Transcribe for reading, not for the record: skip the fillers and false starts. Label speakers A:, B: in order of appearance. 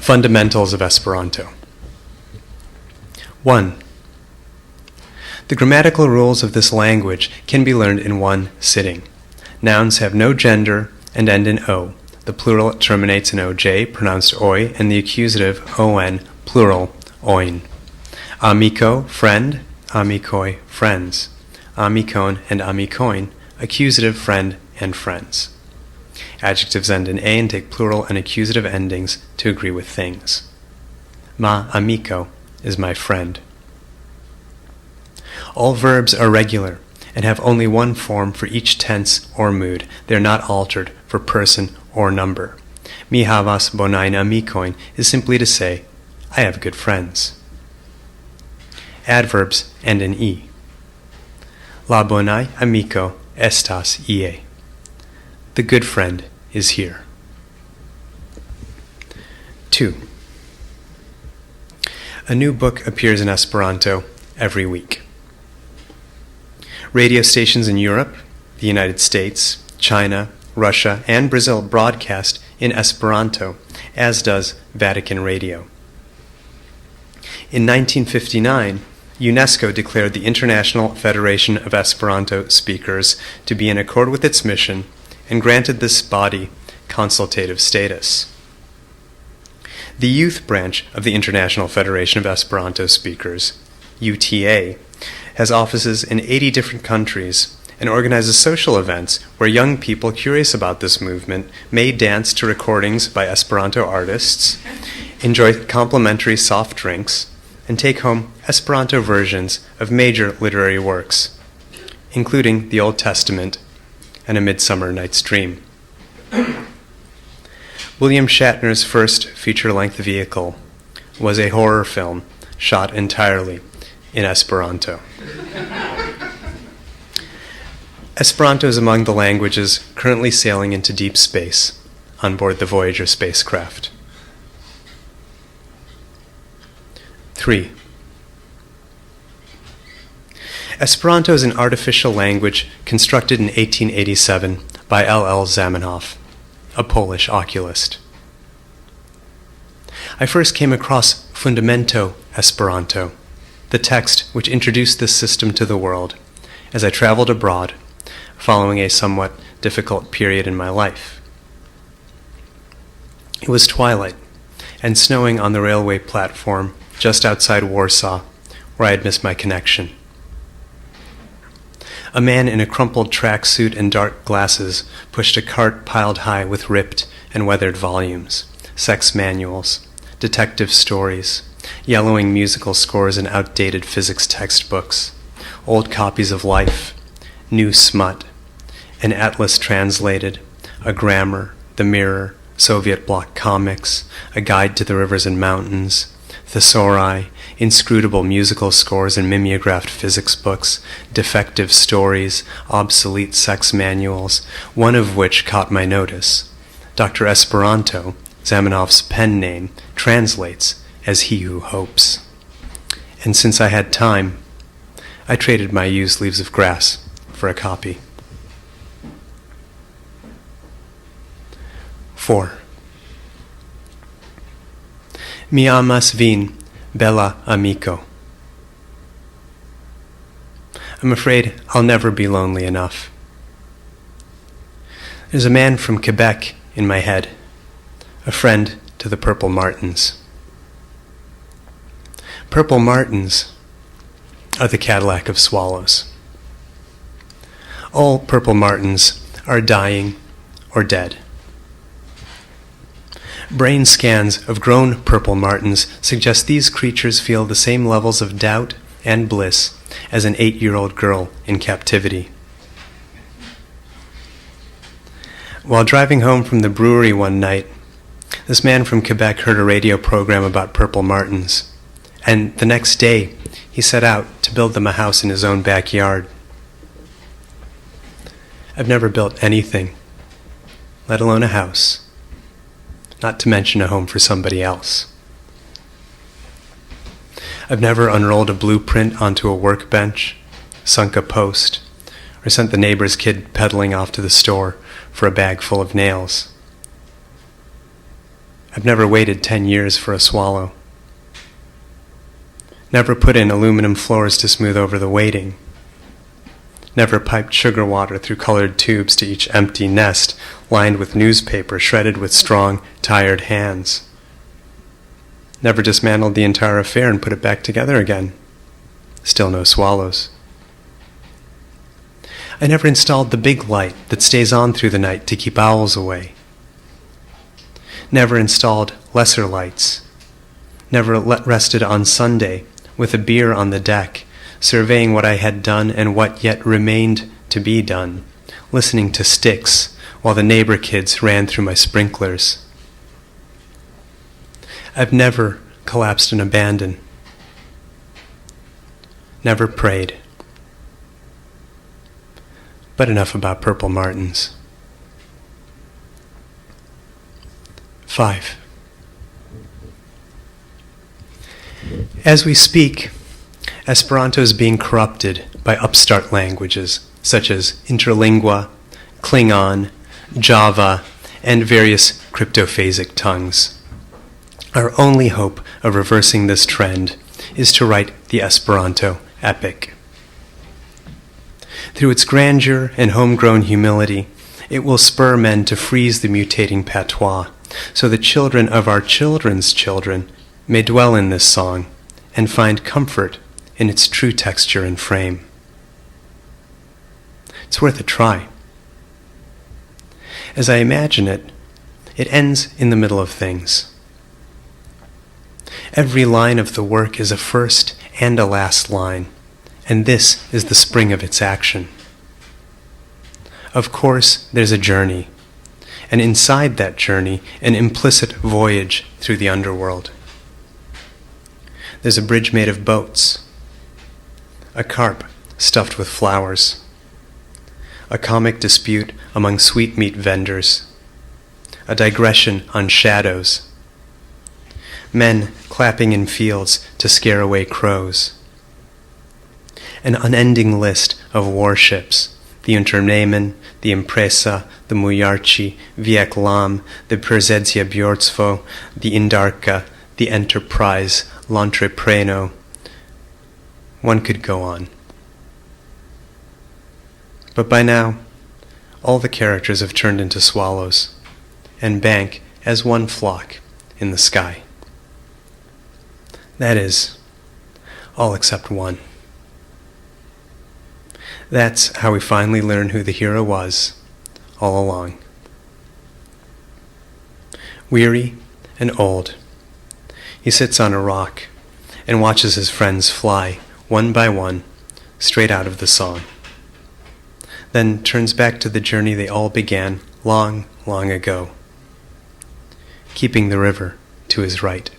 A: Fundamentals of Esperanto. 1. The grammatical rules of this language can be learned in one sitting. Nouns have no gender and end in O. The plural terminates in oj, pronounced oi, and the accusative on, plural, oin. Amico, friend, amicoi, friends. Amicon and amicoin, accusative, friend, and friends. Adjectives end in a and take plural and accusative endings to agree with things. Ma amico is my friend. All verbs are regular and have only one form for each tense or mood. They are not altered for person or number. Mi havas bonajn amikoin is simply to say, I have good friends. Adverbs end in e. La bonaj amiko estas ie. The good friend is here. 2. A new book appears in Esperanto every week. Radio stations in Europe, the United States, China, Russia, and Brazil broadcast in Esperanto, as does Vatican Radio. In 1959, UNESCO declared the International Federation of Esperanto Speakers to be in accord with its mission and granted this body consultative status. The youth branch of the International Federation of Esperanto Speakers, UTA, has offices in 80 different countries and organizes social events where young people curious about this movement may dance to recordings by Esperanto artists, enjoy complimentary soft drinks, and take home Esperanto versions of major literary works, including the Old Testament and A Midsummer Night's Dream. William Shatner's first feature-length vehicle was a horror film shot entirely in Esperanto. Esperanto is among the languages currently sailing into deep space on board the Voyager spacecraft. 3. Esperanto is an artificial language constructed in 1887 by L.L. Zamenhof, a Polish oculist. I first came across Fundamento Esperanto, the text which introduced this system to the world, as I traveled abroad, following a somewhat difficult period in my life. It was twilight, and snowing on the railway platform just outside Warsaw, where I had missed my connection. A man in a crumpled tracksuit and dark glasses pushed a cart piled high with ripped and weathered volumes, sex manuals, detective stories, yellowing musical scores and outdated physics textbooks, old copies of Life, new smut, an atlas translated, a grammar, the Mirror, Soviet bloc comics, a guide to the rivers and mountains, thesauri, inscrutable musical scores and mimeographed physics books, defective stories, obsolete sex manuals, one of which caught my notice. Dr. Esperanto, Zamenhof's pen name, translates as he who hopes. And since I had time, I traded my used leaves of grass for a copy. 4. Mi amas vin, bella amico. I'm afraid I'll never be lonely enough. There's a man from Quebec in my head, a friend to the Purple Martins. Purple Martins are the Cadillac of swallows. All Purple Martins are dying or dead. Brain scans of grown Purple Martins suggest these creatures feel the same levels of doubt and bliss as an 8-year-old girl in captivity. While driving home from the brewery one night, this man from Quebec heard a radio program about Purple Martins, and the next day he set out to build them a house in his own backyard. I've never built anything, let alone a house, not to mention a home for somebody else. I've never unrolled a blueprint onto a workbench, sunk a post, or sent the neighbor's kid pedaling off to the store for a bag full of nails. I've never waited 10 years for a swallow. Never put in aluminum floors to smooth over the waiting. Never piped sugar water through colored tubes to each empty nest lined with newspaper shredded with strong, tired hands. Never dismantled the entire affair and put it back together again. Still no swallows. I never installed the big light that stays on through the night to keep owls away. Never installed lesser lights. Never rested on Sunday with a beer on the deck, surveying what I had done and what yet remained to be done, listening to Styx while the neighbor kids ran through my sprinklers. I've never collapsed and abandoned. Never prayed. But enough about purple martins. 5. As we speak, Esperanto is being corrupted by upstart languages such as Interlingua, Klingon, Java, and various cryptophasic tongues. Our only hope of reversing this trend is to write the Esperanto epic. Through its grandeur and homegrown humility, it will spur men to freeze the mutating patois, so the children of our children's children may dwell in this song and find comfort in its true texture and frame. It's worth a try. As I imagine it, it ends in the middle of things. Every line of the work is a first and a last line, and this is the spring of its action. Of course, there's a journey, and inside that journey, an implicit voyage through the underworld. There's a bridge made of boats, a carp stuffed with flowers, a comic dispute among sweetmeat vendors, a digression on shadows, men clapping in fields to scare away crows, an unending list of warships, the Unternehmen, the Impresa, the Mujarci, Wiek Lam, the Przedzia Bjortsvo, the Indarka, the Enterprise, L'Entrepreno. One could go on. But by now, all the characters have turned into swallows and bank as one flock in the sky. That is, all except one. That's how we finally learn who the hero was all along. Weary and old, he sits on a rock and watches his friends fly, one by one, straight out of the song. Then turns back to the journey they all began long, long ago, keeping the river to his right.